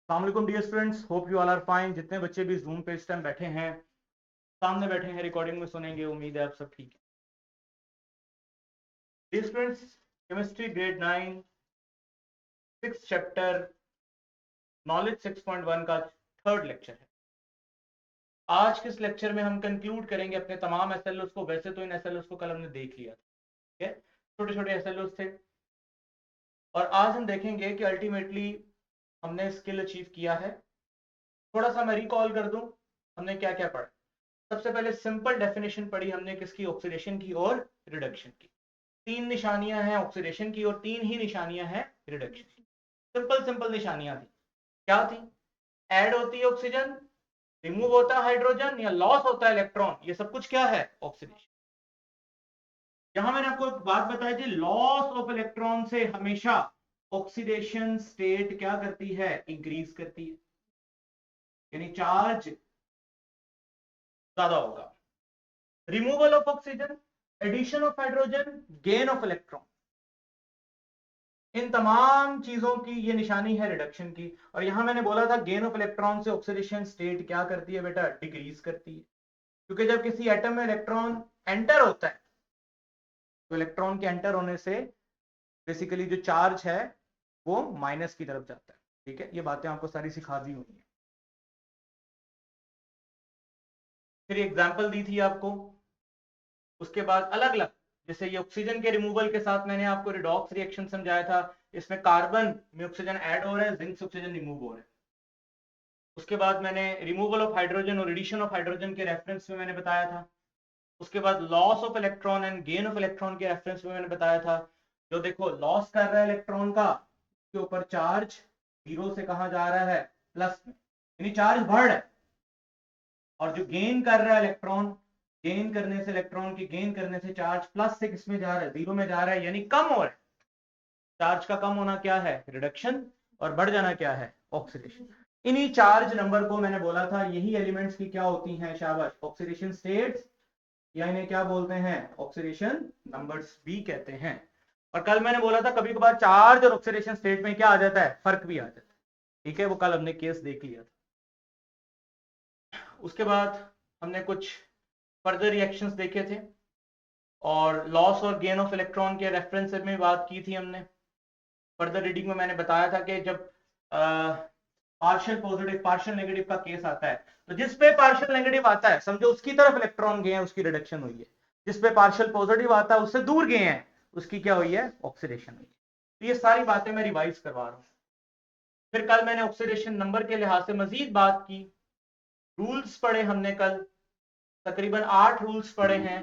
अस्सलाम वालेकुम dear students, hope you all are fine. जितने बच्चे भी जूम पे इस टाइम बैठे हैं, सामने बैठे हैं, रिकॉर्डिंग में सुनेंगे, उम्मीद है आप सब ठीक है। Dear students, chemistry grade 9 6 chapter knowledge 6.1 का थर्ड लेक्चर है। आज के इस लेक्चर में हम कंक्लूड करेंगे अपने तमाम एसएलओस को। वैसे तो इन एसएलओस को कल हमने देख लिया था, ठीक है, छोटे छोटे एसएलओस थे, और आज हम देखेंगे कि अल्टीमेटली हमने स्किल अचीव किया है। थोड़ा सा मैं रिकॉल कर दूं, हमने क्या क्या पढ़ा। सबसे पहले सिंपल डेफिनेशन पढ़ी हमने, किसकी? ऑक्सीडेशन की और रिडक्शन की। तीन निशानियां हैं ऑक्सीडेशन की और तीन ही निशानियां हैं रिडक्शन की। सिंपल सिंपल निशानियां थी। क्या थी? ऐड होती है ऑक्सीजन, रिमूव होता है हाइड्रोजन, या लॉस होता है इलेक्ट्रॉन। ये सब कुछ क्या है? ऑक्सीडेशन। यहां मैंने आपको एक बात बताई थी, लॉस ऑफ इलेक्ट्रॉन से हमेशा ऑक्सीडेशन स्टेट क्या करती है? इंक्रीज करती है, यानी चार्ज ज्यादा होगा। Removal of oxygen, addition of hydrogen, gain of electron, इन तमाम चीजों की ये निशानी है रिडक्शन की। और यहां मैंने बोला था गेन ऑफ इलेक्ट्रॉन से ऑक्सीडेशन स्टेट क्या करती है बेटा? डिक्रीज करती है, क्योंकि जब किसी एटम में इलेक्ट्रॉन एंटर होता है तो इलेक्ट्रॉन के एंटर होने से बेसिकली जो चार्ज है वो माइनस की तरफ जाता है। ठीक है, ये बातें आपको सारी सिखा दी हुई है। फिर एग्जाम्पल दी थी आपको, उसके बाद अलग अलग, जैसे ये ऑक्सीजन के रिमूवल के साथ मैंने आपको रिडॉक्स रिएक्शन समझाया था। इसमें कार्बन में ऑक्सीजन ऐड हो रहा है, जिंक से ऑक्सीजन रिमूव हो रहा है। उसके बाद मैंने रिमूवल ऑफ हाइड्रोजन और एडिशन ऑफ हाइड्रोजन के रेफरेंस में मैंने बताया था। उसके बाद loss of electron and gain of electron के रेफरेंस में मैंने बताया था। जो देखो लॉस कर रहा है इलेक्ट्रॉन का, उसके ऊपर चार्ज जीरो से कहां जा रहा है? प्लस में, यानी चार्ज बढ़ रहा है। और जो गेन कर रहा है इलेक्ट्रॉन, गेन करने से इलेक्ट्रॉन की गेन करने से चार्ज प्लस से किसमें जा रहा है? जीरो में जा रहा है, यानी कम हो रहा है। चार्ज का कम होना क्या है? रिडक्शन। और बढ़ जाना क्या है? ऑक्सीडेशन। इन्हीं चार्ज नंबर को मैंने बोला था, यही एलिमेंट्स की क्या होती हैं? शाबाश, ऑक्सीडेशन स्टेट्स, या इन्हें क्या बोलते हैं? ऑक्सीडेशन नंबर्स भी कहते हैं। और कल मैंने बोला था कभी कभार चार्ज और ऑक्सीडेशन स्टेट में क्या आ जाता है? फर्क भी आ जाता है। ठीक है, वो कल हमने केस देख लिया था। उसके बाद हमने कुछ फर्दर रिएक्शंस देखे थे, और लॉस और गेन ऑफ इलेक्ट्रॉन के रेफरेंस में बात की थी हमने। फर्दर रीडिंग में मैंने बताया था कि जब पार्शियल पॉजिटिव पार्शियल नेगेटिव का केस आता है, तो जिस पे पार्शियल नेगेटिव आता है समझो उसकी तरफ इलेक्ट्रॉन गए हैं, उसकी रिडक्शन हुई है। जिस पे पार्शियल पॉजिटिव आता है उससे दूर गए हैं, उसकी क्या हुई है? ऑक्सीडेशन हुई है। तो ये सारी बातें मैं रिवाइज करवा रहा हूं। फिर कल मैंने ऑक्सीडेशन नंबर के लिहाज से मजीद बात की, रूल्स पढ़े हमने कल, तकरीबन 8 रूल्स पढ़े हैं।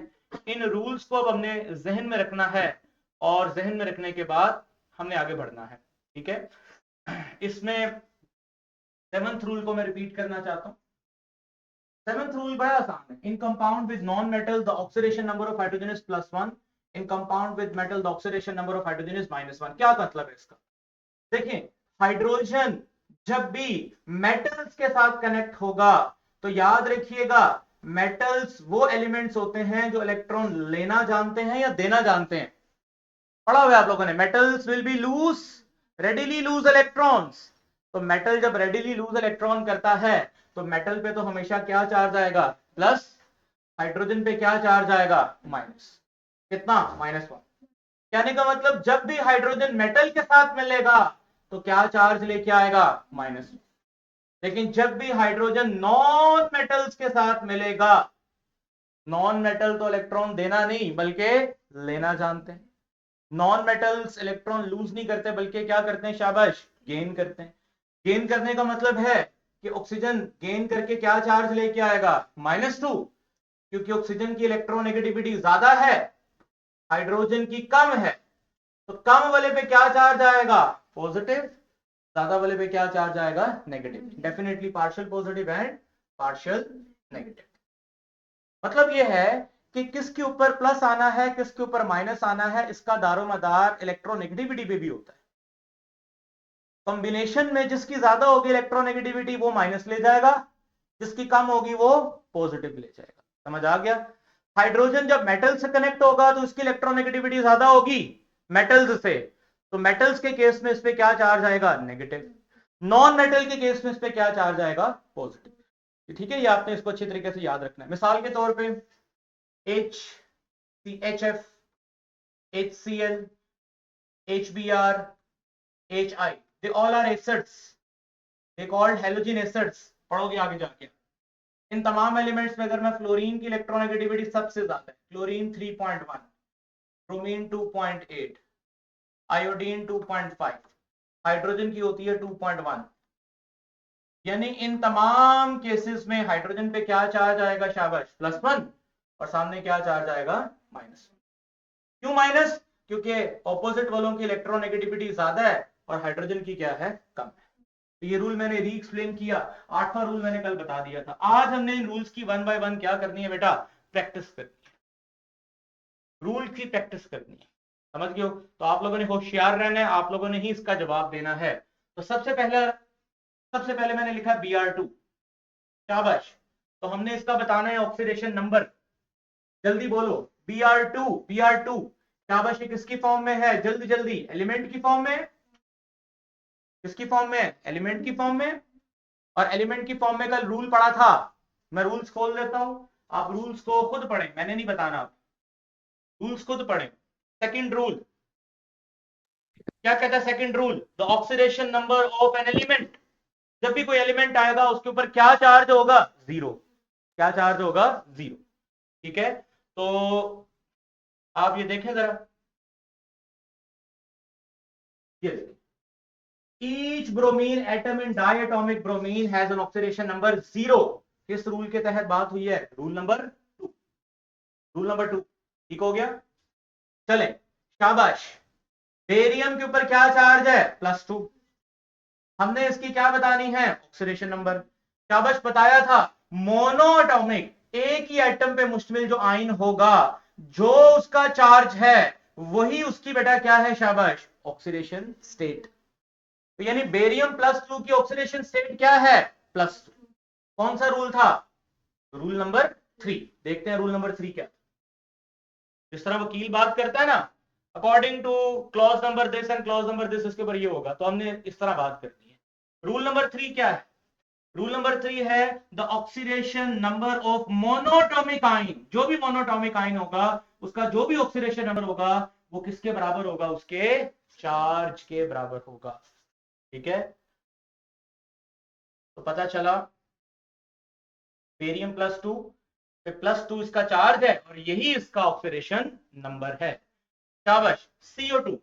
इन रूल्स को अब हमने जहन में रखना है, और जहन में रखने के बाद हमने आगे बढ़ना है। ठीक है, इसमें 7th रूल को मैं रिपीट करना चाहता हूं। 7th रूल बड़ा आसान है। In compound with non metal the oxidation number of hydrogen is +1, in compound with metal the oxidation number of hydrogen is -1। क्या मतलब है इसका? देखिए, हाइड्रोजन जब भी मेटल्स के साथ कनेक्ट होगा तो याद रखिएगा, मेटल्स वो एलिमेंट्स होते हैं जो इलेक्ट्रॉन लेना जानते हैं या देना जानते हैं। पढ़ा हुआ है आप लोगों ने, metals will be lose readily lose electrons. तो मेटल जब रेडिली लूज इलेक्ट्रॉन करता है तो मेटल पे तो हमेशा क्या चार्ज आएगा? प्लस। हाइड्रोजन पे क्या चार्ज आएगा? माइनस। कितना? -1। कहने का मतलब जब भी हाइड्रोजन मेटल के साथ मिलेगा तो क्या चार्ज लेके आएगा? माइनस। लेकिन जब भी हाइड्रोजन नॉन मेटल्स के साथ मिलेगा, नॉन मेटल तो इलेक्ट्रॉन देना नहीं बल्कि लेना जानते हैं। नॉन मेटल्स इलेक्ट्रॉन लूज नहीं करते बल्कि क्या करते हैं? शाबाश, गेन करते हैं। गेन करने का मतलब है कि ऑक्सीजन गेन करके क्या चार्ज लेके आएगा? -2, क्योंकि ऑक्सीजन की इलेक्ट्रोनेगेटिविटी ज्यादा है, हाइड्रोजन की कम है। तो कम वाले पे क्या चार्ज आएगा? पॉजिटिव। ज्यादा वाले पे क्या चार्ज आएगा? Negative. Definitely partial positive and partial negative. मतलब यह है कि किसके ऊपर प्लस आना है, किसके ऊपर माइनस आना है, इसका दारोमदार इलेक्ट्रोनेगेटिविटी पे भी होता है। कॉम्बिनेशन में जिसकी ज्यादा होगी इलेक्ट्रोनेगेटिविटी वो माइनस ले जाएगा, जिसकी कम होगी वो पॉजिटिव ले जाएगा। समझ आ गया? हाइड्रोजन जब मेटल से कनेक्ट होगा तो उसकी इलेक्ट्रोनेगेटिविटी ज्यादा होगी मेटल्स से, तो मेटल्स के केस में इस पे क्या चार्ज आएगा? नेगेटिव। नॉन मेटल के केस में इस पे क्या चार्ज आएगा, पॉजिटिव। ठीक है, ये आपने इसको अच्छी तरीके से याद रखना है। मिसाल के तौर पे HCHF, HCl, HBr, HI, they all are acids, they called halogen acids, पढ़ोगे आगे जाके। इन तमाम एलिमेंट्स में अगर मैं फ्लोरीन की इलेक्ट्रॉनेगेटिविटी सबसे ज्यादा है, क्लोरीन 3.1, ब्रोमीन 2.8, आयोडीन 2.5, हाइड्रोजन की होती है 2.1। यानी इन तमाम केसेस में हाइड्रोजन पे क्या चार्ज आएगा, शाबाश, +1, और सामने क्या चार्ज आएगा, -1। क्यों माइनस? क्योंकि ऑपोजिट वालों की इलेक्ट्रोनेगेटिविटी ज्यादा है और हाइड्रोजन की क्या है, कम है। तो ये रूल मैंने री एक्सप्लेन किया, 8वां रूल मैंने कल बता दिया था। आज हमने इन रूल्स की 1 बाय 1 क्या करनी है बेटा, प्रैक्टिस करनी है, रूल की प्रैक्टिस करनी है, समझ गए हो? तो आप लोगों ने होशियार रहना है, आप लोगों ने ही इसका जवाब देना है। तो सबसे पहले मैंने लिखा Br2, शाबाश। तो हमने इसका बताना है ऑक्सीडेशन नंबर, जल्दी बोलो, Br2, शाबाश। ये किसकी फॉर्म में है, जल्दी जल्दी, एलिमेंट की फॉर्म में, किसकी फॉर्म में, एलिमेंट की फॉर्म में। और एलिमेंट की फॉर्म में कल रूल पढ़ा था, मैं रूल्स खोल देता हूं, आप रूल्स को खुद पढ़ें, मैंने नहीं बताना, आप रूल्स खुद पढ़ें। सेकंड रूल क्या कहता है, second rule, the oxidation number of an element, जब भी कोई एलिमेंट आएगा उसके ऊपर क्या चार्ज होगा, 0। क्या चार्ज होगा, 0। ठीक है, तो आप ये देखें जरा, ये each bromine atom in diatomic bromine has an oxidation number 0। किस रूल के तहत बात हुई है, रूल नंबर 2, रूल नंबर 2। ठीक हो गया, चले, शाबाश। बेरियम के ऊपर क्या चार्ज है, +2। हमने इसकी क्या बतानी है, ऑक्सीडेशन नंबर, शाबाश, बताया था। मोनोएटॉमिक, एक ही एटम पे मुश्तमिल जो आयन होगा, जो उसका चार्ज है वही उसकी बेटा क्या है, शाबाश, ऑक्सीडेशन स्टेट। तो यानी बेरियम +2 की ऑक्सीडेशन स्टेट क्या है, +2। कौन सा रूल था, रूल नंबर 3। देखते हैं रूल नंबर 3 क्या। जिस तरह वकील बात करता है ना, according two clause number this and clause number this, उसके ऊपर ये होगा, तो हमने इस तरह बात करनी है। रूल नंबर 3 क्या है, रूल नंबर 3 है the oxidation number of monoatomic ion, जो भी मोनोटॉमिक आयन होगा उसका जो भी ऑक्सीडेशन नंबर होगा वो किसके बराबर होगा, उसके चार्ज के बराबर होगा। ठीक है, तो पता चला बेरियम +2 पे +2 इसका चार्ज है और यही इसका ऑक्सीडेशन नंबर है, शाबाश। CO2,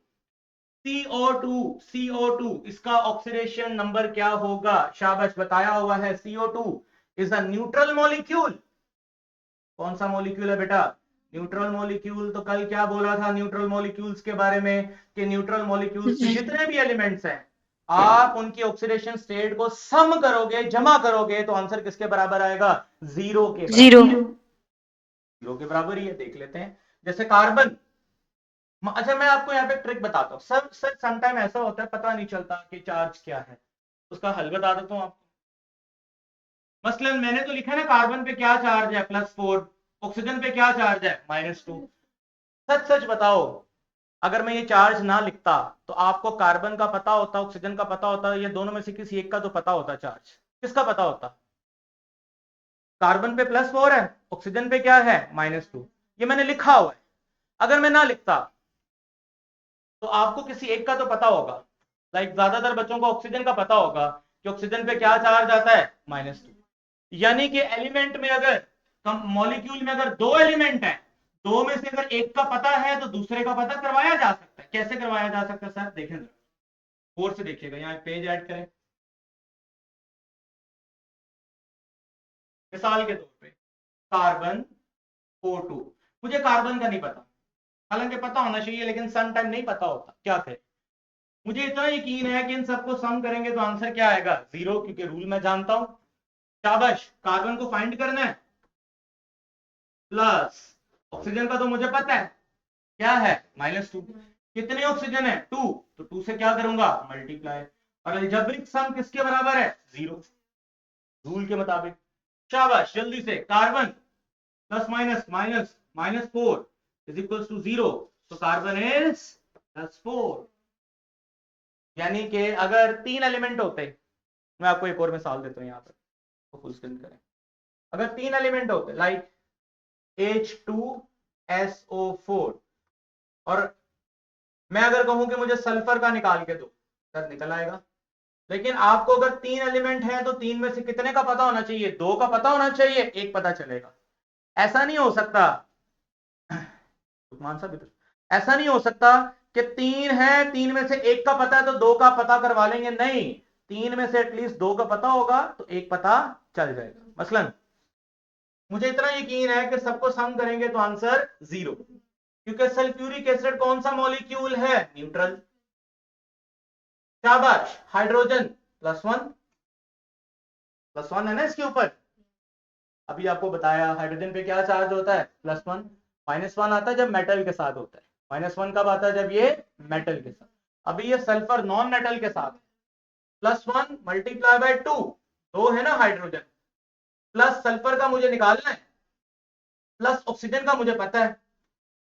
CO2 इसका ऑक्सीडेशन नंबर क्या होगा, शाबाश, बताया हुआ है। CO2 is a neutral molecule. कौन सा मॉलिक्यूल है बेटा, न्यूट्रल मॉलिक्यूल। तो कल क्या बोला था न्यूट्रल मॉलिक्यूल्स के बारे में, कि न्यूट्रल मॉलिक्यूल्स में जितने भी एलिमेंट्स हैं, आप उनकी ऑक्सीडेशन स्टेट को सम करोगे, जमा करोगे, तो आंसर किसके बराबर आएगा, 0 के बराबर। 0 के बराबर ही है, देख लेते हैं। जैसे कार्बन, अच्छा मैं आपको यहाँ पे ट्रिक बताता हूँ सर, समटाइम ऐसा होता है पता नहीं चलता कि चार्ज क्या है, उसका हल बता देता हूँ आपको। मसलन मैंने तो लिखा है ना, कार्बन पे क्या चार्ज है, +4, ऑक्सीजन पे क्या चार्ज है, -2। सच सच बताओ, अगर मैं ये चार्ज ना लिखता तो आपको कार्बन का पता होता, ऑक्सीजन का पता होता, ये दोनों में से किसी एक का तो पता होता चार्ज, किसका पता होता, कार्बन पे +4 है, ऑक्सीजन पे क्या है, -2। ये मैंने लिखा हुआ है, अगर मैं ना लिखता तो आपको किसी एक का तो पता होगा। लाइक ज्यादातर बच्चों को ऑक्सीजन का पता होगा कि ऑक्सीजन पे क्या चार्ज आता है, -2। यानी कि एलिमेंट में अगर, मॉलिक्यूल में अगर 2 एलिमेंट है, 2 में से अगर एक का पता है तो दूसरे का पता करवाया जा सकता है। कैसे करवाया जा सकता है सर, देखें गौर से देखिएगा, यहाँ एक पेज ऐड करें। मिसाल के तौर पे कार्बन O2, मुझे कार्बन का नहीं पता, हालांकि पता होना चाहिए लेकिन सम टाइम नहीं पता होता, क्या करें। मुझे इतना यकीन है कि इन सबको सम करेंगे तो आंसर क्या आएगा, 0, क्योंकि रूल मैं जानता हूं। शाबाश, कार्बन को फाइंड करना है, प्लस ऑक्सीजन का तो मुझे पता है क्या है, -2। कितने ऑक्सीजन है, 2, तो 2 से क्या करूंगा, मल्टीप्लाई। और अलजेब्रिक सम किसके बराबर है, 0, रूल के मुताबिक। शाबाश, जल्दी से, carbon plus minus minus -4 is equal to 0, तो कार्बन इज +4। यानी कि अगर 3 एलिमेंट होते, मैं आपको एक और मिसाल देता हूँ यहाँ पर, तो फुल स्क्रीन करें। अगर 3 एलिमेंट होते लाइक H2SO4, और मैं अगर कहूं कि मुझे सल्फर का निकाल के दो, सर निकल आएगा। लेकिन आपको अगर 3 एलिमेंट है तो 3 में से कितने का पता होना चाहिए? 2 का पता होना चाहिए, 1 पता चलेगा। ऐसा नहीं हो सकता, मान साहब ऐसा नहीं हो सकता कि 3 है, 3 में से 1 का पता है तो 2 का पता करवा लेंगे, नहीं, 3 में से एटलीस्ट 2 का पता होगा तो 1 पता चल जाएगा। मसलन मुझे इतना यकीन है कि सबको सम करेंगे तो आंसर 0, क्योंकि सल्फ्यूरिक एसिड कौन सा मॉलिक्यूल है? न्यूट्रल। शाबाश, हाइड्रोजन +1 है ना इसके ऊपर। अभी आपको बताया हाइड्रोजन पे क्या चार्ज होता है? +1। -1 आता है जब मेटल के साथ होता है, -1 कब आता है? जब ये मेटल के साथ। अभी ये सल्फर नॉन मेटल के साथ, +1 मल्टीप्लाई बाय 2, 2 है ना हाइड्रोजन, प्लस सल्फर का मुझे निकालना है, प्लस ऑक्सीजन का मुझे पता है,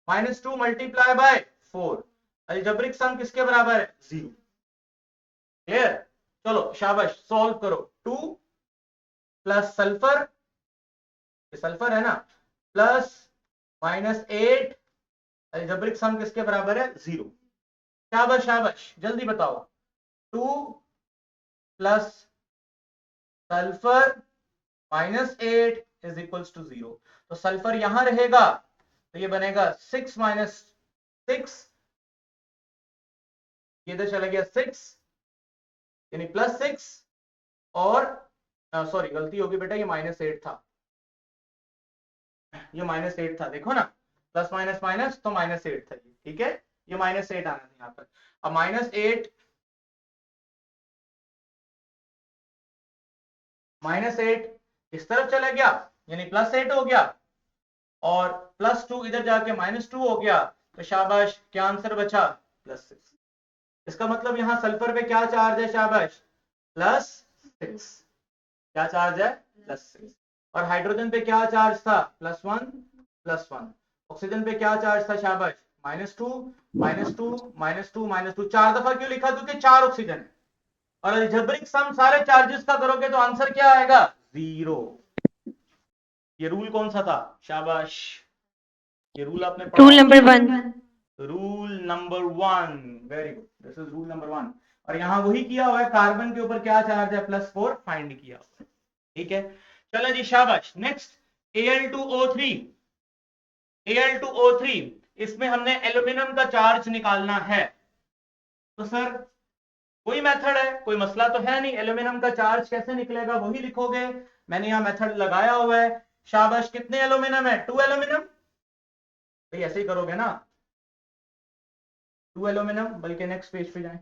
-2 मल्टीप्लाई बाय 4, अलजेब्रिक सम किसके बराबर है? 0। क्लियर? चलो शाबाश, सॉल्व करो। 2 प्लस सल्फर, सल्फर है ना, प्लस -8, अलजेब्रिक सम किसके बराबर है? 0। शाबाश शाबाश, जल्दी बताओ। 2 plus sulphur -8 is equals to 0। तो सल्फर यहां रहेगा तो ये बनेगा 6 - 6, ये इधर चला गया 6, यानी +6, और सॉरी गलती होगी बेटा, ये -8 था, ये -8 था, देखो ना, प्लस माइनस माइनस तो -8 था, ठीक है, ये -8 आना था यहाँ पर। अब -8 इस तरफ चला गया, यानी +8 हो गया, और +2 इधर जाके -2 हो गया, तो शाबाश, क्या आंसर बचा? +6। इसका मतलब यहां सल्फर पे क्या चार्ज है? शाबाश, +6। क्या चार्ज है? +6। और हाइड्रोजन पे क्या चार्ज था? +1 +1। ऑक्सीजन पे क्या चार्ज था? शाबाश, -2 -2 -2 -2। 4 दफा क्यों लिखा? क्योंकि 4 ऑक्सीजन है। और अलजेब्रिक सम सारे चार्जेस का करोगे तो आंसर क्या आएगा? 0। ये रूल कौन सा था? शाबाश, ये रूल आपने पढ़ा? Rule number 1। Rule number 1, very good, this is rule number 1। और यहां वही किया हुआ है, कार्बन के ऊपर क्या चार्ज है? +4 फाइंड किया हुआ है, ठीक है। चलो जी शाबाश, नेक्स्ट Al2O3। Al2O3, इसमें हमने एल्यूमिनियम का चार्ज निकालना है। तो सर कोई मेथड है, कोई मसला तो है नहीं, एल्यूमिनियम का चार्ज कैसे निकलेगा वही लिखोगे, मैंने यहां मेथड लगाया हुआ है। शाबाश, कितने एल्यूमिनियम है? 2 एल्यूमिनियम, तो ऐसे ही करोगे ना, 2 एल्यूमिनियम, बल्कि नेक्स्ट पेज पे जाएं,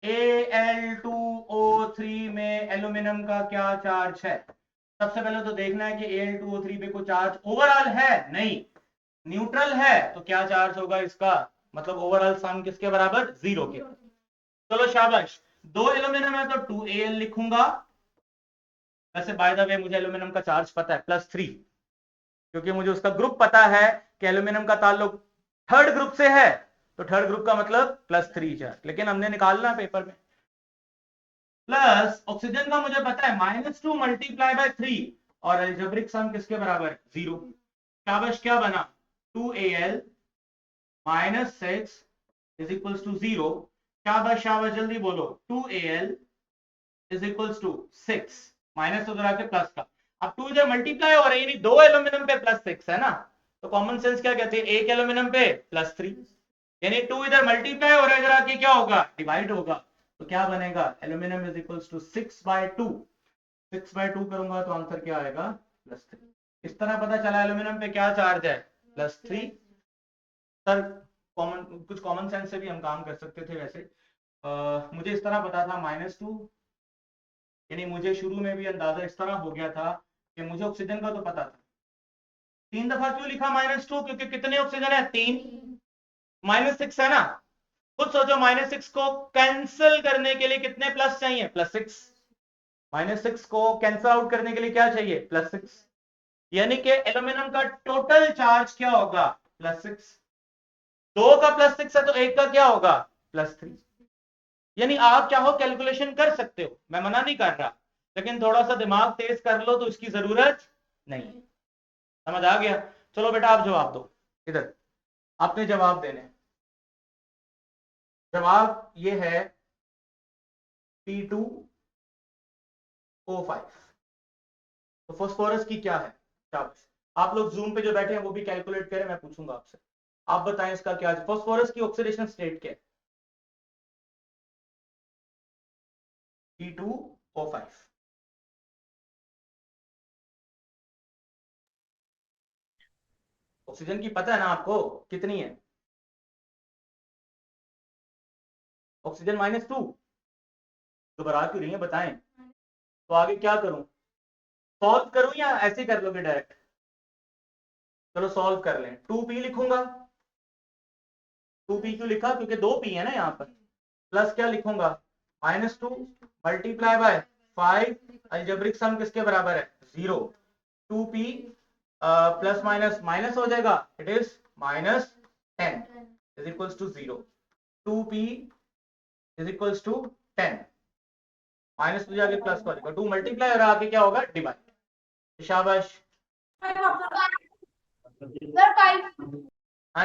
Al2O3 में एल्यूमिनियम का क्या चार्ज है? सबसे पहले तो देखना है कि Al2O3 पे कोई चार्ज ओवरऑल है? नहीं, न्यूट्रल है, तो क्या चार्ज होगा इसका? मतलब ओवरऑल सम किसके बराबर? 0 के। चलो शाबाश, 2 एल्यूमिनियम है तो 2Al लिखूंगा। वैसे बाय द वे मुझे एल्यूमिनियम का चार्ज पता है, +3, क्योंकि मुझे उसका ग्रुप पता है कि एल्यूमिनियम का ताल्लुक थर्ड ग्रुप से है, तो थर्ड ग्रुप का मतलब +3 चार्ज, लेकिन हमने निकालना है पेपर में। प्लस ऑक्सीजन का मुझे पता है -2 मल्टीप्लाई बाय 3, और अलजेब्रिक सम किसके बराबर? 0। शाबाश, क्या बना? 2Al -6 is equals to 0। शाबाश शाबाश, जल्दी बोलो, 2Al is equals to 6, minus उधर आके प्लस का, अब 2 इधर मल्टीप्लाई हो रहा है, यानी 2 एल्यूमिनियम पे +6 है ना, तो कॉमन सेंस क्या कहते हैं? एक एल्यूमिनियम पे +3, यानी 2 इधर मल्टीप्लाई हो रहा है, इधर आके क्या होगा? डिवाइड होगा, तो क्या बनेगा? Aluminium is equals to 6/2। 6/2 करूंगा तो आंसर क्या आएगा? +3। इस तरह पता चला एल्यूमिनियम पे क्या चार्ज है? +3। सर कॉमन, कुछ कॉमन सेंस से भी हम काम कर सकते थे वैसे। मुझे इस तरह पता था -2, यानी मुझे शुरू में भी अंदाजा इस तरह हो गया था कि मुझे ऑक्सीजन का तो पता था। 3 दफा क्यों लिखा -2? क्योंकि कितने ऑक्सीजन है? 3। -6 है ना, खुद सोचो, -6 को कैंसिल करने के लिए कितने प्लस चाहिए? +6। -6 को कैंसिल आउट करने के लिए क्या चाहिए? +6, यानी कि एल्यूमिनियम का टोटल चार्ज क्या होगा? +6। 2 का +6 है तो 1 का क्या होगा +3। यानी आप चाहो कैलकुलेशन कर सकते हो, मैं मना नहीं कर रहा, लेकिन थोड़ा सा दिमाग तेज कर लो तो इसकी जरूरत नहीं है। समझ आ गया? चलो बेटा आप जवाब दो, इधर आपने जवाब देने। जवाब ये है P2O5। तो फास्फोरस की क्या है? शाबाश। आप लोग जूम पे जो बैठे हैं वो भी कैलकुलेट करें, मैं पूछूंगा आपसे। आप बताएं इसका क्या है, फास्फोरस की ऑक्सीडेशन स्टेट क्या है? P2O5। ऑक्सीजन की पता है ना आपको कितनी है? ऑक्सीजन -2। घबरा क्यों रही है बताएं। तो आगे क्या करूं, सॉल्व करूं या ऐसे कर लोगे डायरेक्ट? चलो सॉल्व कर लें। 2p लिखूंगा। 2p क्यों लिखा? क्योंकि 2p है ना यहाँ पर। प्लस क्या लिखूंगा, -2 मल्टीप्लाई बाय 5। अलजेब्रिक सम किसके बराबर है 0। 2p प्लस माइनस माइनस हो जाएगा, it is -10 is equals to 0। 2p is equals to 10, minus तो आगे प्लस का 2 मल्टीप्लाई और आगे क्या होगा डिवाइड। शाबाश। हाँ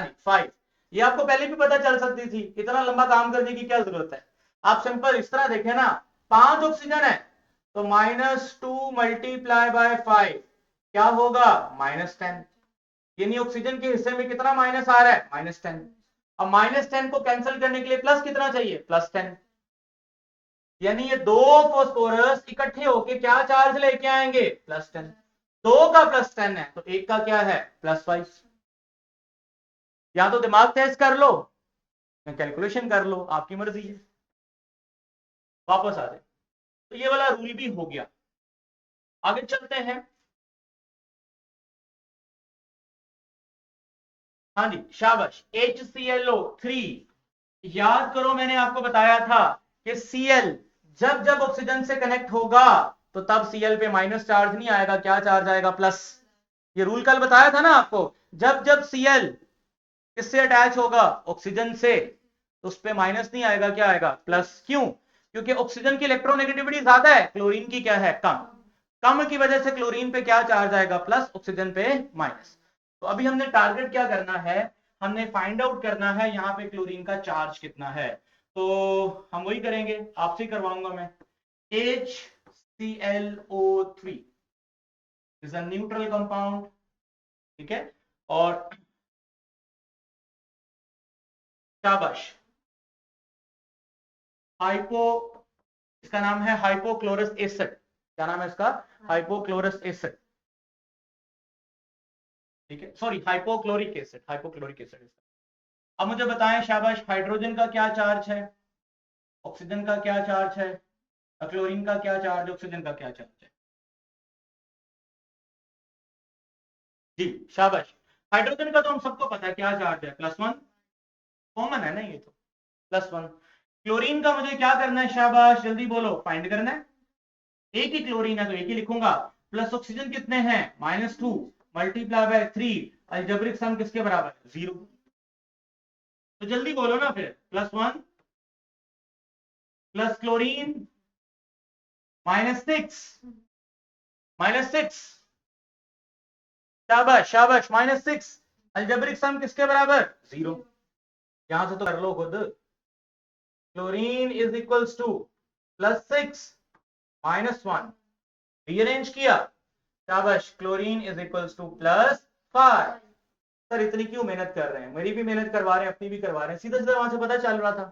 जी 5। ये आपको पहले भी पता चल सकती थी, इतना लंबा काम करने की क्या जरूरत है। आप सिंपल इस तरह देखें ना, 5 ऑक्सीजन है तो -2 मल्टीप्लाई बाय 5 क्या होगा -10। यानी ऑक्सीजन के हिस्से में कितना माइनस आ रहा है -10। अब -10 को कैंसिल करने के लिए प्लस कितना चाहिए +10। यानी ये दो फास्फोरस इकट्ठे होके क्या चार्ज लेके आएंगे +10। 2 का +10 है तो 1 का क्या है +5। या तो दिमाग तेज कर लो या कैलकुलेशन कर लो, आपकी मर्जी है। वापस आ जाए। तो ये वाला रूल भी हो गया। आगे चलते हैं। हाँ जी शाबाश। HClO3। याद करो मैंने आपको बताया था कि Cl जब जब ऑक्सीजन से कनेक्ट होगा तो तब Cl पे माइनस चार्ज नहीं आएगा, क्या चार्ज आएगा प्लस। ये रूल कल बताया था ना आपको। जब जब Cl किससे अटैच होगा ऑक्सीजन से तो उस पे माइनस नहीं आएगा, क्या आएगा प्लस। क्यों? क्योंकि ऑक्सीजन की इलेक्ट्रोनेगेटिविटी ज्यादा है, क्लोरीन की क्या है कम। कम की वजह से क्लोरीन पे क्या चार्ज आएगा प्लस, ऑक्सीजन पे माइनस। तो अभी हमने टारगेट क्या करना है, हमने फाइंड आउट करना है यहाँ पे क्लोरीन का चार्ज कितना है। तो हम वही करेंगे, आपसे करवाऊंगा मैं। HClO3 is a neutral compound, ठीक है। और शाबाश हाइपो, इसका नाम है हाइपोक्लोरस एसिड। क्या नाम है इसका? हाइपोक्लोरस एसिड, ठीक है। Sorry hypochloric acid, hypochloric acid. अब मुझे बताएं शाबाश, हाइड्रोजन का क्या चार्ज है, ऑक्सीजन का क्या चार्ज है, क्लोरीन का क्या चार्ज, ऑक्सीजन का क्या चार्ज है? जी शाबाश। हाइड्रोजन का तो हम सबको पता है क्या चार्ज है, +1। कॉमन है ना ये तो, +1। क्लोरीन का मुझे क्या करना है शाबाश, जल्दी बोलो, फाइंड करना है। एक ही क्लोरीन है तो एक ही लिखूंगा। प्लस ऑक्सीजन कितने हैं -2 मल्टीप्लाई बाय 3। अलजेब्रिक सम किसके बराबर है 0। तो जल्दी बोलो ना फिर, +1 प्लस क्लोरीन -6 -6। शाबाश शाबाश -6। अलजेब्रिक सम किसके बराबर 0। यहां से तो कर लो खुद। Chlorine is equals to +6 -1, rearrange किया। शाबाश, chlorine is equals to +5। Sir इतनी क्यों मेहनत कर रहे हैं, मेरी भी मेहनत करवा रहे हैं, अपनी भी करवा रहे हैं। सीधा सीधा वहां से पता चल रहा था।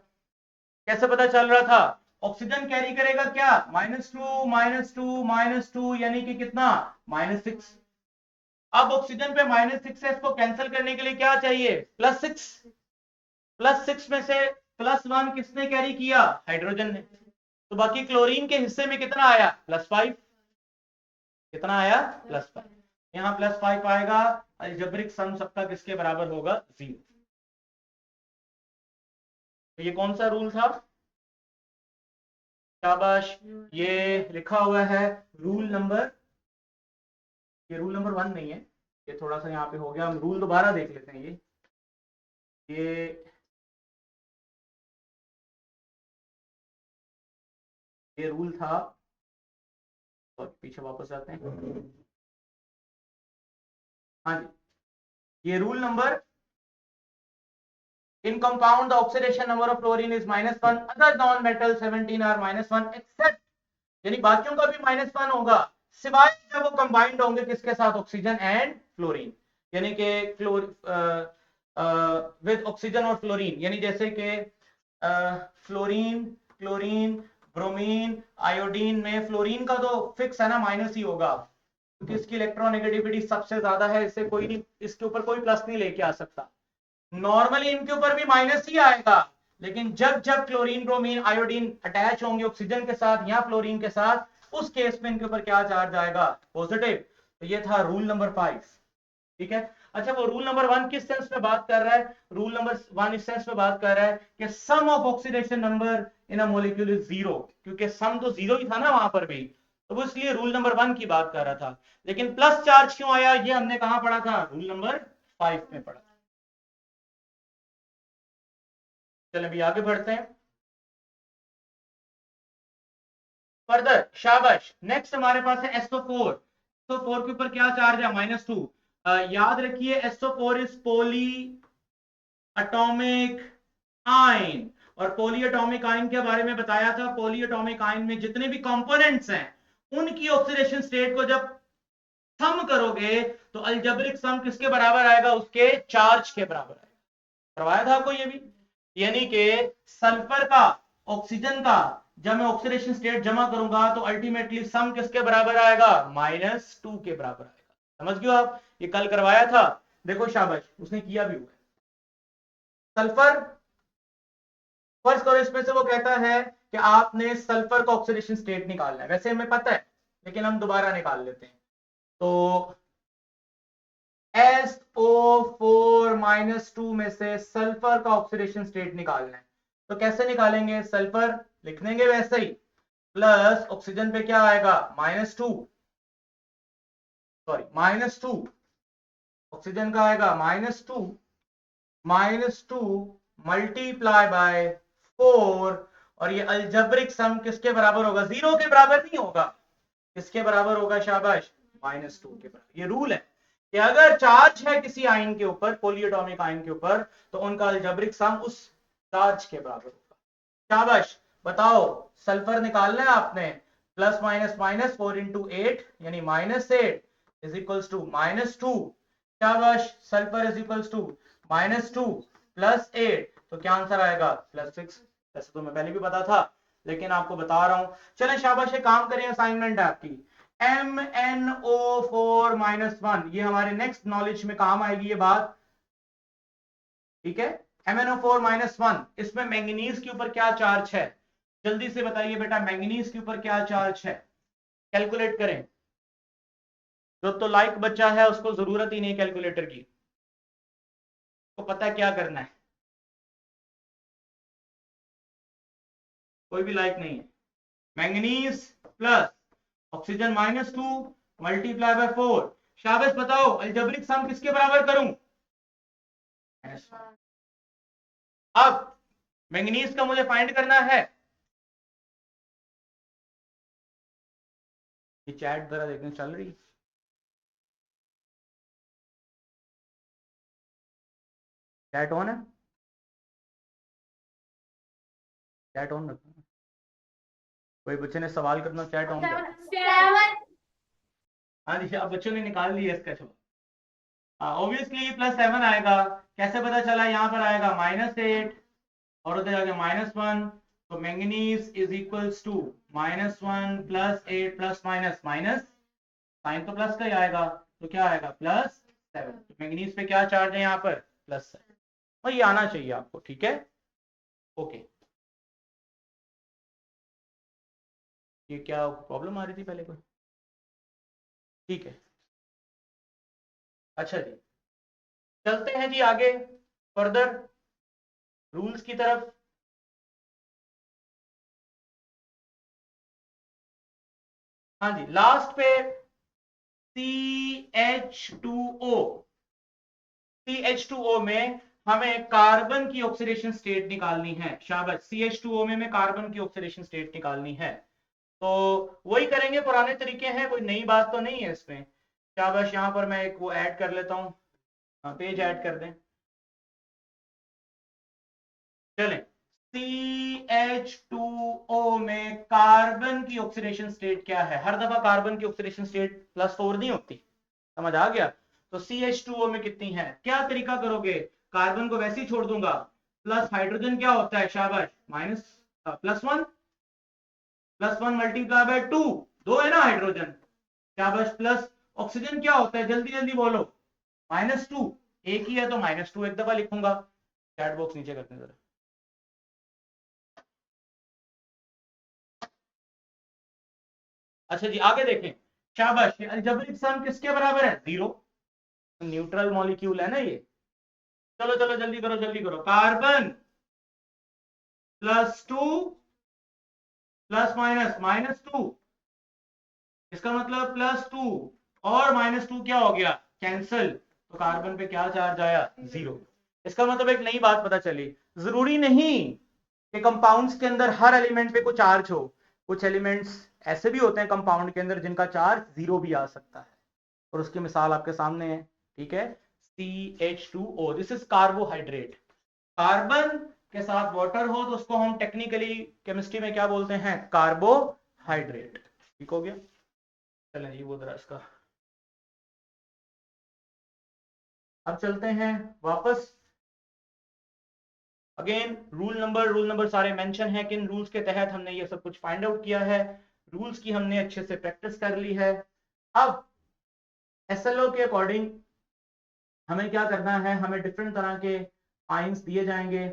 कैसे पता चल रहा था? ऑक्सीजन कैरी करेगा क्या -2 -2 यानी कि कितना -6। अब ऑक्सीजन पे -6 है, इसको कैंसिल करने के लिए क्या चाहिए +6। +6 में से +1 किसने कैरी किया, हाइड्रोजन ने। तो बाकी क्लोरीन के हिस्से में कितना आया +5। कितना आया +5। यहाँ +5 आएगा। अलजेब्रिक सम सबका किसके बराबर होगा 0। तो ये कौन सा रूल था? शाबाश, ये लिखा हुआ है रूल नंबर, ये रूल नंबर 1 नहीं है, ये थोड़ा सा यहाँ पे हो गया, हम रूल दोबारा देख लेते हैं। ये रूल था, और पीछे वापस आते हैं। हाँ जी, ये rule number, in compound the oxidation number of fluorine is -1, other non-metal 17 are -1 except, यानी बाकियों का भी -1 होगा सिवाय जब वो कंबाइंड होंगे किसके साथ, ऑक्सीजन एंड फ्लोरीन, यानी कि विद ऑक्सीजन और फ्लोरीन, यानी जैसे कि फ्लोरीन, क्लोरीन, ब्रोमीन, आयोडीन में फ्लोरीन का तो फिक्स है ना, माइनस ही होगा क्योंकि इसकी इलेक्ट्रोनेगेटिविटी सबसे ज्यादा है, इससे कोई नहीं, इसके ऊपर कोई प्लस नहीं लेके आ सकता। नॉर्मली इनके ऊपर भी माइनस ही आएगा, लेकिन जब जब क्लोरीन, ब्रोमीन, आयोडीन अटैच होंगे ऑक्सीजन के साथ या फ्लोरीन के साथ, उस केस में इनके ऊपर क्या चार्ज आएगा, पॉजिटिव। तो ये था रूल नंबर 5, ठीक है। अच्छा, वो रूल नंबर 1 किस सेंस में बात कर रहा है, रूल नंबर 1 इस सेंस में बात कर रहा है कि sum of oxidation number in a molecule is 0, क्योंकि सम तो 0 ही था ना वहां पर भी, तो वो इसलिए रूल नंबर 1 की बात कर रहा था। लेकिन प्लस चार्ज क्यों आया, ये हमने कहां पढ़ा था, रूल नंबर 5 में पढ़ा। चलिए अभी आगे बढ़ते हैं फर्दर, शाबाश। नेक्स्ट हमारे पास है SO4। SO4 के ऊपर क्या चार्ज है, -2। याद रखिए SO4 is poli atomic ion, और पोली एटॉमिक आयन के बारे में बताया था, पोली एटॉमिक आयन में जितने भी कंपोनेंट्स हैं उनकी ऑक्सीडेशन स्टेट को जब सम करोगे तो अलजेब्रिक सम किसके बराबर आएगा, उसके चार्ज के बराबर आएगा। करवाया था आपको ये भी, यानी कि सल्फर का, ऑक्सीजन का जब मैं ऑक्सीडेशन स्टेट जमा करूंगा तो अल्टीमेटली सम किसके बराबर आएगा, -2 के बराबर आएगा। समझ गए आप, ये कल करवाया था, देखो शाबाश, उसने किया भी हुआ है। सल्फर, फर्स्ट करो इसमें से वो कहता है कि आपने सल्फर का ऑक्सीडेशन स्टेट निकालना है, वैसे हमें पता है लेकिन हम दोबारा निकाल लेते हैं। तो SO4 - 2 में से सल्फर का ऑक्सीडेशन स्टेट निकालना है, तो कैसे निकालेंगे, सल्फर लिख देंगे वैसे ही, प्लस ऑक्सीजन पे क्या आएगा, -2, सॉरी -2, ऑक्सीजन का आएगा -2 मल्टीप्लाई बाय 4, और ये अल्जेब्रिक सम किसके बराबर होगा, 0 के बराबर नहीं होगा, किसके बराबर होगा, शाबाश, -2 के बराबर। ये रूल है कि अगर चार्ज है किसी आयन के ऊपर, पॉलीएटॉमिक आयन के ऊपर, तो उनका अलजेब्रिक सम उस चार्ज के बराबर होगा। शाबाश, बताओ, सल्फर निकालना है आपने, प्लस माइनस माइनस 4 × 8 यानी -8 इज इक्वल्स टू -2। शाबाश, सल्फर इज इक्वल्स टू -2 + 8, तो क्या आंसर आएगा, +6। वैसे तो मैं पहले भी पता था लेकिन आपको बता रहा हूं। चलें शाबाश, ये काम करें, असाइनमेंट है आपकी, MnO4 - 1, ये हमारे नेक्स्ट नॉलेज में काम आएगी ये बात, ठीक है। MnO4 - 1, इसमें मैंगनीज के ऊपर क्या चार्ज है, जल्दी से बताइए बेटा, मैंगनीज के ऊपर क्या चार्ज है, कैलकुलेट करें। जो तो लाइक बच्चा है उसको जरूरत ही नहीं कैलकुलेटर की, तो पता है क्या करना है, कोई भी लाइक नहीं है। Manganese plus oxygen -2 multiply by 4, शाबाश, बताओ अलजेब्रिक सम किसके बराबर करूं, अब मैंगनीज का मुझे फाइंड करना है। ये चैट जरा देखने चल रही, चैट ऑन है, चैट ऑन रखना, कोई बच्चे ने सवाल करना, चैट ऑन कर। हाँ जी, अब बच्चों ने निकाल लिया इसका जवाब, हाँ ऑब्वियसली +7 आएगा, कैसे पता चला, यहाँ पर आएगा -8 और उधर जाके -1, तो manganese is equals to -1 + 8 plus minus minus, sign तो प्लस का ही आएगा, तो क्या आएगा, +7। तो मैंगनीज पे क्या चार्ज है यहाँ पर, +7, और ये आना चाहिए आपको, ठीक है, ओके। ये क्या प्रॉब्लम आ रही थी पहले कोई, ठीक है, अच्छा जी, चलते हैं जी आगे फर्दर रूल्स की तरफ। हाँ जी, लास्ट पे CH2O, CH2O में हमें कार्बन की ऑक्सीडेशन स्टेट निकालनी है। शाबाश, CH2O में कार्बन की ऑक्सीडेशन स्टेट निकालनी है। तो वही करेंगे, पुराने तरीके हैं, कोई नई बात तो नहीं है इसमें। शाबाश, यहां पर मैं एक वो ऐड कर लेता हूं, पेज ऐड कर दें। चलें, CH2O में कार्बन की ऑक्सीडेशन स्टेट क्या है? हर दफा कार्बन की ऑक्सीडेशन स्टेट +4 नहीं होती, समझ आ गया? तो CH2O में कितनी है? क्या तरीका करोगे? कार्बन को वैसे ही छोड़ दूंगा, प्लस हाइड्रोजन क्या होता है? शाबाश, +1 मल्टीप्लाई बाय 2, 2 है ना हाइड्रोजन। शाबाश, प्लस ऑक्सीजन क्या होता है? जल्दी जल्दी बोलो। -2, एक ही है तो -2 एक दफा लिखूंगा। चैट बॉक्स नीचे करते हैं जरा। अच्छा जी, आगे देखें। शाबाश, अलजेब्रिक सम किसके बराबर है? 0। न्यूट्रल मॉलिक्यूल है ना ये। चलो चलो जल्दी करो जल्दी करो। कार्बन +2 प्लस -2, इसका मतलब +2 और -2 क्या हो गया? कैंसल। तो कार्बन पे क्या चार्ज आया? 0। इसका मतलब एक नई बात पता चली, जरूरी नहीं कि कंपाउंड्स के अंदर हर एलिमेंट पे कुछ चार्ज हो। कुछ एलिमेंट्स ऐसे भी होते हैं कंपाउंड के अंदर जिनका चार्ज 0 भी आ सकता है, और उसकी मिसाल आपके सामने है। ठीक है, CH2O, this is carbohydrate. Carbon के साथ वाटर हो तो उसको हम टेक्निकली केमिस्ट्री में क्या बोलते हैं? कार्बोहाइड्रेट। ठीक हो गया? चलें जी, वो जरा इसका अब चलते हैं वापस। अगेन रूल नंबर सारे मेंशन है, किन रूल्स के तहत हमने ये सब कुछ फाइंड आउट किया है। रूल्स की हमने अच्छे से प्रैक्टिस कर ली है। अब SLO के अकॉर्डिंग हमें क्या करना है? हमें डिफरेंट तरह के आयंस दिए जाएंगे।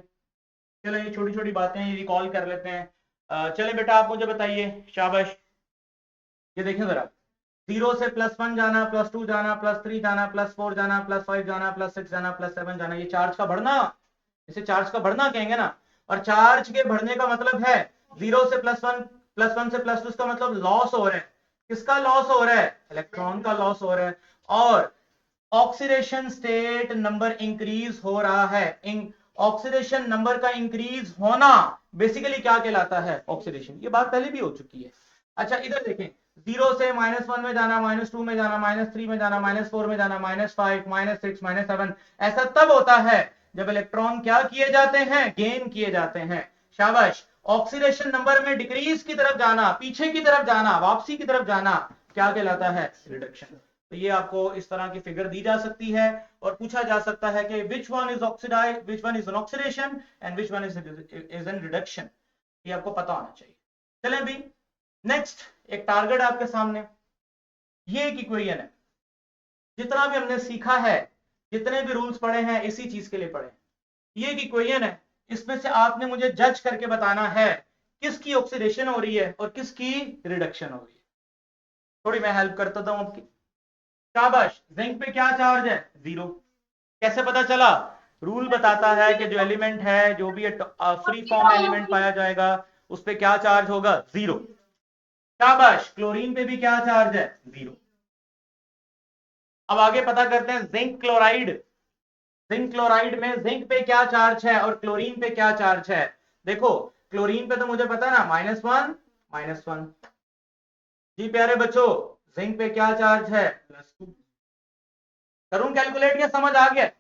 चलो ये छोटी छोटी बातें ये रिकॉल कर लेते हैं। चले बेटा, आप मुझे बताइए। शाबाश, ये देखें जरा। 0 से +1 जाना, +2 जाना, +3 जाना, +4 जाना, +5 जाना, +6 जाना, +7 जाना, ये चार्ज का बढ़ना, इसे चार्ज का बढ़ना कहेंगे ना। और चार्ज के बढ़ने का मतलब है 0 से +1 से +2, इसका मतलब लॉस हो रहा है। किसका लॉस हो रहा है? इलेक्ट्रॉन का लॉस हो रहा है। और ऑक्सीडेशन स्टेट नंबर इंक्रीज हो रहा है। ऑक्सीडेशन नंबर का इंक्रीज होना बेसिकली क्या कहलाता है? ऑक्सीडेशन। ये बात पहले भी हो चुकी है। अच्छा, इधर देखें। 0 से -1 में जाना, -2 में जाना, -3 में जाना, -4 में जाना, -5, -6, -7, ऐसा तब होता है जब इलेक्ट्रॉन क्या किए जाते हैं? गेन किए जाते हैं। शाबाश, ऑक्सीडेशन नंबर में डिक्रीज की तरफ जाना, पीछे की तरफ जाना, वापसी की तरफ जाना क्या कहलाता है? रिडक्शन। तो ये आपको इस तरह की फिगर दी जा सकती है और पूछा जा सकता है कि which one is oxidise, which one is an oxidation and which one is an reduction. ये आपको पता होना चाहिए। चलें भी, नेक्स्ट एक टारगेट आपके सामने। ये एक इक्वेशन है। जितना भी हमने सीखा है, जितने भी रूल्स पढ़े हैं, इसी चीज के लिए पढ़े। ये एक इक्वेशन है, इसमें से आपने मुझे जज करके बताना है किसकी ऑक्सीडेशन हो रही है और किसकी रिडक्शन हो रही है। थोड़ी मैं हेल्प करता हूं आपकी। शाबाश, जिंक पे क्या चार्ज है? 0। कैसे पता चला? रूल बताता है कि जो एलिमेंट है, जो भी फ्री फॉर्म एलिमेंट पाया जाएगा, उस पे क्या चार्ज होगा? 0। शाबाश, क्लोरीन पे भी क्या चार्ज है? 0। अब आगे पता करते हैं जिंक क्लोराइड। जिंक क्लोराइड में जिंक पे क्या चार्ज है और क्लोरीन पे क्या चार्ज है? देखो, क्लोरीन पे तो मुझे पता ना, -1 -1। जी प्यारे बच्चों, जिंक पे क्या चार्ज है? +2। करूं कैलकुलेट या समझ आ गया?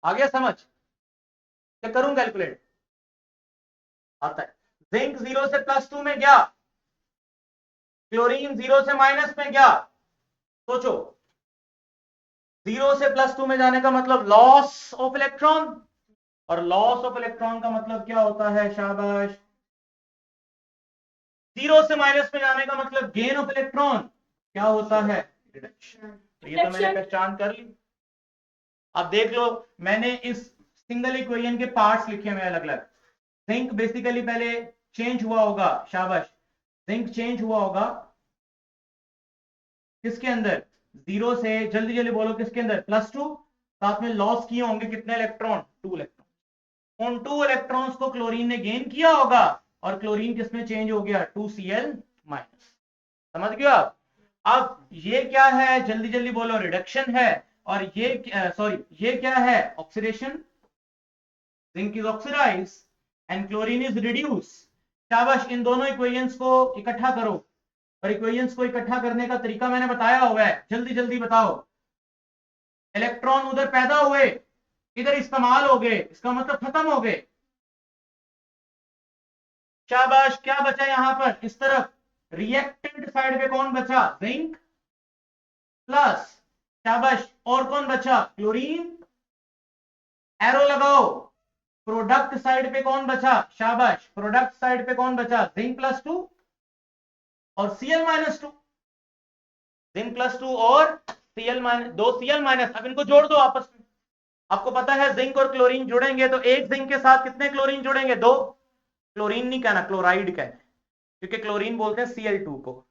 आ गया समझ? क्या करूं कैलकुलेट? आता है। जिंक 0 से +2 में गया, क्लोरीन 0 से माइनस में गया। सोचो, 0 से +2 में जाने का मतलब लॉस ऑफ इलेक्ट्रॉन, और लॉस ऑफ इलेक्ट्रॉन का मतलब क्या होता है? शाबाश, 0 से माइनस में जाने का मतलब गेन ऑफ इलेक्ट्रॉन क्या होता है? रिडक्शन। तो ये तो मैंने पहचान कर ली। अब देख लो, मैंने इस सिंगल इक्वेशन के पार्ट्स लिखे हुए अलग अलग। जिंक बेसिकली पहले चेंज हुआ होगा। शाबाश, जिंक चेंज हुआ होगा किसके अंदर? 0 से, जल्दी जल्दी बोलो, किसके अंदर? +2। साथ में लॉस किए होंगे कितने इलेक्ट्रॉन? 2 इलेक्ट्रॉन। उन 2 इलेक्ट्रॉन्स को क्लोरीन ने गेन किया होगा और क्लोरीन किसमें चेंज हो गया? 2Cl-। समझ गए आप? अब ये क्या है? जल्दी जल्दी बोलो। रिडक्शन है। और ये सॉरी, ये क्या है? Oxidation. Zinc is oxidise and chlorine is reduce. शाबाश, इन दोनों इक्वेशंस को इकट्ठा करो, और इक्वेशंस को इकट्ठा करने का तरीका मैंने बताया हुआ है, जल्दी जल्दी बताओ। इलेक्ट्रॉन उधर पैदा हुए, इधर इस्तेमाल हो गए, इसका मतलब खत्म हो गए। शाबाश, क्या बचा यहां पर इस तरफ? रिएक्टेंट साइड पे कौन बचा? जिंक प्लस, शाबाश, और कौन बचा? क्लोरीन। एरो लगाओ। प्रोडक्ट साइड पे कौन बचा? शाबाश, प्रोडक्ट साइड पे कौन बचा? जिंक प्लस 2 और Cl-2। जिंक प्लस 2 और Cl माइनस, 2 Cl माइनस। अब इनको जोड़ दो आपस में। आपको पता है जिंक और क्लोरीन जुड़ेंगे तो एक जिंक के साथ कितने क्लोरीन जुड़ेंगे? 2। क्लोरीन नहीं कहना, क्लोराइड कहना, क्योंकि क्लोरीन बोलते हैं Cl2 को,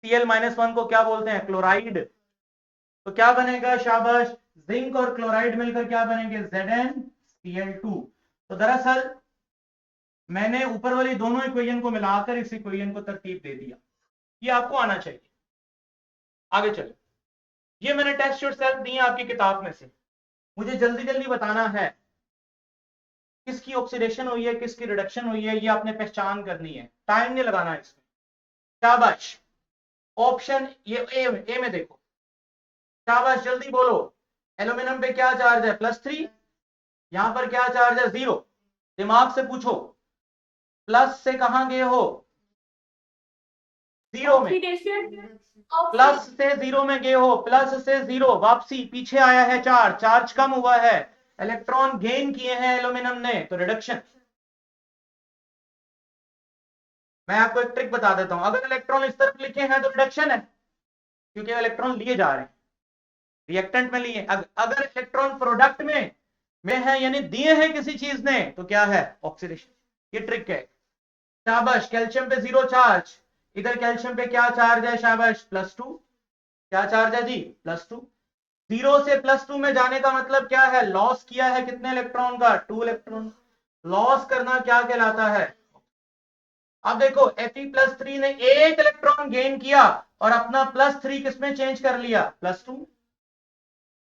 Cl-1 को क्या बोलते हैं? क्लोराइड। तो क्या बनेगा? शाबाश, जिंक और क्लोराइड मिलकर क्या बनेंगे? ZnCl2। तो दरअसल मैंने ऊपर वाली दोनों इक्वेशन को मिलाकर इस इक्वेशन को तरतीब दे दिया। ये आपको आना चाहिए। आगे चलो, ये मैंने टेस्ट योरसेल्फ दी है आपकी किताब में से। मुझे जल्दी जल्दी बताना है किसकी ऑक्सीडेशन हुई है, किसकी रिडक्शन हुई है, ये आपने पहचान करनी है, टाइम नहीं लगाना इसमें। शाबाश, ऑप्शन ये ए में देखो। शाबाश, जल्दी बोलो। एल्यूमिनियम पे क्या चार्ज है? +3। यहां पर क्या चार्ज है? 0। दिमाग से पूछो, प्लस से कहां गए हो? 0 में। प्लस से 0 में गए हो, प्लस से 0 वापसी, पीछे आया है चार्ज, चार्ज कम हुआ है, इलेक्ट्रॉन गेन किए हैं एल्यूमिनियम ने, तो रिडक्शन। मैं आपको एक ट्रिक बता देता हूं, अगर इलेक्ट्रॉन इस तरफ लिखे हैं तो रिडक्शन है, क्योंकि इलेक्ट्रॉन लिए जा रहे हैं, रिएक्टेंट में लिए। अगर इलेक्ट्रॉन प्रोडक्ट में है, यानी दिए हैं किसी चीज ने, तो क्या है? ऑक्सीडेशन। ये ट्रिक है। शाबाश, कैल्शियम पे 0 चार्ज, इधर कैल्शियम पे क्या चार्ज है? शाबाश, +2। क्या चार्ज है जी? +2। 0 से +2 में जाने का मतलब क्या है? लॉस किया है कितने इलेक्ट्रॉन का? 2 इलेक्ट्रॉन। लॉस करना क्या कहलाता है? अब देखो, Fe+3 ने एक इलेक्ट्रॉन गेन किया और अपना +3 किसमें चेंज कर लिया? +2।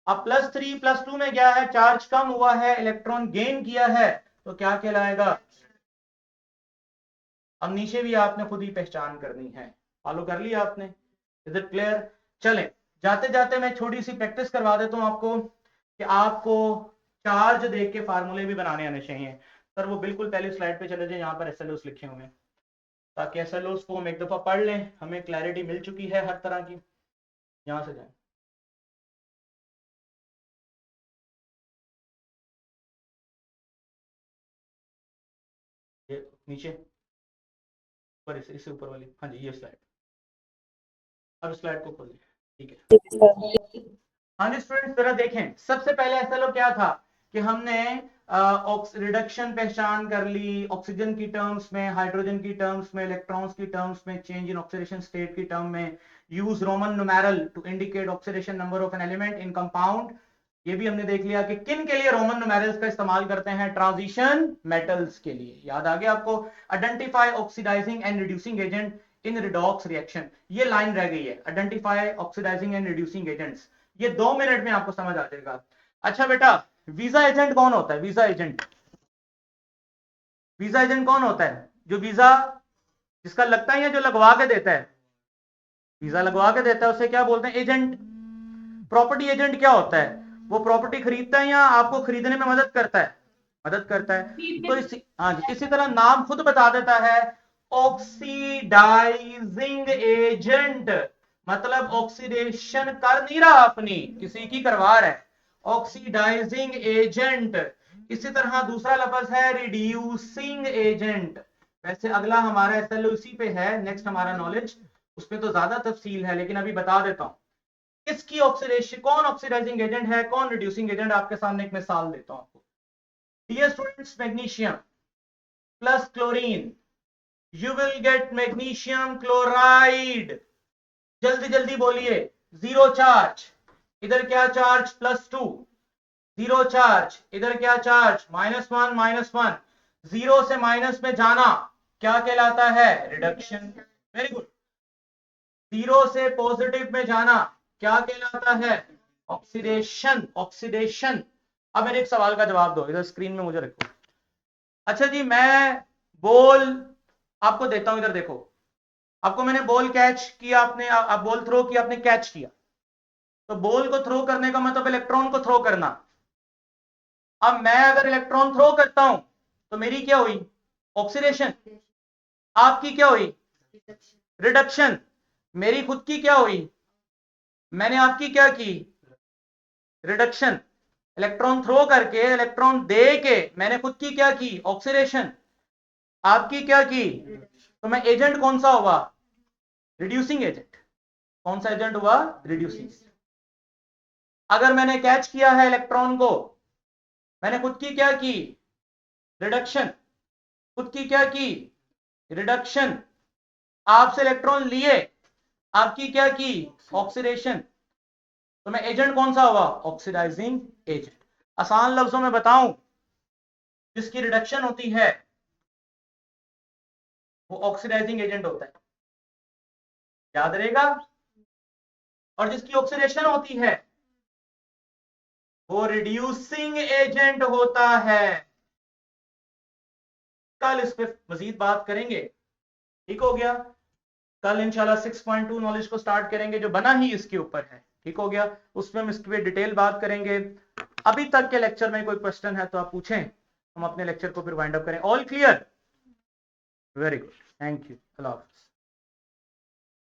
अब +3 +2 में गया है, चार्ज कम हुआ है, इलेक्ट्रॉन गेन किया है, तो क्या कहलाएगा? अब नीचे भी आपने खुद ही पहचान करनी है। फॉलो कर लिया आपने? Is it clear? चलें, जाते जाते मैं छोटी सी प्रैक्टिस करवा देता हूं आपको, कि आपको चार्ज देख के फार्मूले भी बनाने आने चाहिए। सर वो बिल्कुल पहली स्लाइड पे चले जाए, यहाँ पर SLOs लिखे हुए हैं, ताकि SLOs को हम एक दफा पढ़ लें, हमें क्लैरिटी मिल चुकी है हर तरह की। यहां से जाए, ये नीचे ऊपर, इससे ऊपर वाली, हाँ जी ये स्लाइड। अब स्लाइड को खोलिए, ठीक है। हाँ जी स्टूडेंट्स, जरा देखें, सबसे पहले SLO क्या था कि हमने रिडक्शन पहचान कर ली, ऑक्सीजन की टर्म्स में, हाइड्रोजन की टर्म्स में, इलेक्ट्रॉन्स की टर्म्स में, चेंज इन ऑक्सीडेशन स्टेट की टर्म में, use Roman numeral to indicate oxidation number of an element in compound. ये भी हमने देख लिया कि किन के लिए रोमन न्यूमेरल्स का इस्तेमाल करते हैं? ट्रांजिशन मेटल्स के लिए। याद आ गया आपको? Identify oxidising and reducing agent in redox reaction, ये लाइन रह गई है, identify oxidising and reducing agents. ये 2 मिनट में आपको समझ आ जाएगा। अच्छा बेटा, वीजा एजेंट कौन होता है? वीजा एजेंट, वीजा एजेंट कौन होता है? जो वीजा जिसका लगता है या जो लगवा के देता है? वीजा लगवा के देता है उसे क्या बोलते हैं? एजेंट। प्रॉपर्टी एजेंट क्या होता है? वो प्रॉपर्टी खरीदता है या आपको खरीदने में मदद करता है? मदद करता है। तो हाँ जी, इसी तरह नाम खुद बता देता है, ऑक्सीडाइजिंग एजेंट, मतलब ऑक्सीडेशन कर नहीं रहा अपनी, किसी की करवा रहा है, ऑक्सीडाइजिंग एजेंट। इसी तरह दूसरा लफ्ज है रिड्यूसिंग एजेंट। वैसे अगला हमारा SLO इसी पे है, नेक्स्ट हमारा नॉलेज, उसमें तो ज्यादा तफसील है, लेकिन अभी बता देता हूं किसकी ऑक्सीडेशन, कौन ऑक्सीडाइजिंग एजेंट है, कौन रिड्यूसिंग एजेंट। आपके सामने एक मिसाल देता हूं आपको। Dear students, magnesium plus chlorine, you will get magnesium chloride. जल्दी जल्दी बोलिए। 0 चार्ज, इधर क्या चार्ज? +2। 0 चार्ज, इधर क्या चार्ज? -1 -1। 0 से माइनस में जाना क्या कहलाता है? रिडक्शन। Very good. 0 से पॉजिटिव में जाना क्या कहलाता है? ऑक्सीडेशन। ऑक्सीडेशन। अब मेरे एक सवाल का जवाब दो, इधर स्क्रीन में मुझे रखो। अच्छा जी, मैं बॉल आपको देता हूं, इधर देखो, आपको मैंने बॉल कैच किया, आपने आप बॉल थ्रो किया, आपने कैच किया, तो बॉल को थ्रो करने का मतलब इलेक्ट्रॉन को थ्रो करना। अब मैं अगर इलेक्ट्रॉन थ्रो करता हूं तो मेरी क्या हुई? ऑक्सीडेशन। आपकी क्या हुई? रिडक्शन। मेरी खुद की क्या हुई? मैंने आपकी क्या की? रिडक्शन। इलेक्ट्रॉन थ्रो करके, इलेक्ट्रॉन दे के मैंने खुद की क्या की? ऑक्सीडेशन। आपकी क्या की? तो मैं एजेंट कौन सा हुआ? Reducing agent. कौन सा एजेंट हुआ? रिड्यूसिंग। अगर मैंने कैच किया है इलेक्ट्रॉन को, मैंने खुद की क्या की? रिडक्शन। खुद की क्या की? रिडक्शन। आपसे इलेक्ट्रॉन लिए, आपकी क्या की? ऑक्सीडेशन। तो मैं एजेंट कौन सा हुआ? Oxidising agent. आसान लफ्जों में बताऊं, जिसकी रिडक्शन होती है वो ऑक्सीडाइजिंग एजेंट होता है, याद रहेगा। और जिसकी ऑक्सीडेशन होती है वो रिड्यूसिंग एजेंट होता है। कल इस पे मजीद बात करेंगे, ठीक हो गया। कल इंशाल्लाह 6.2 नॉलेज को स्टार्ट करेंगे, जो बना ही इसके ऊपर है, ठीक हो गया। उसमें हम इसके डिटेल बात करेंगे। अभी तक के लेक्चर में कोई क्वेश्चन है तो आप पूछें, हम अपने लेक्चर को फिर वाइंड अप करें। All clear? Very good, thank you, अल्लाह हाफिज़।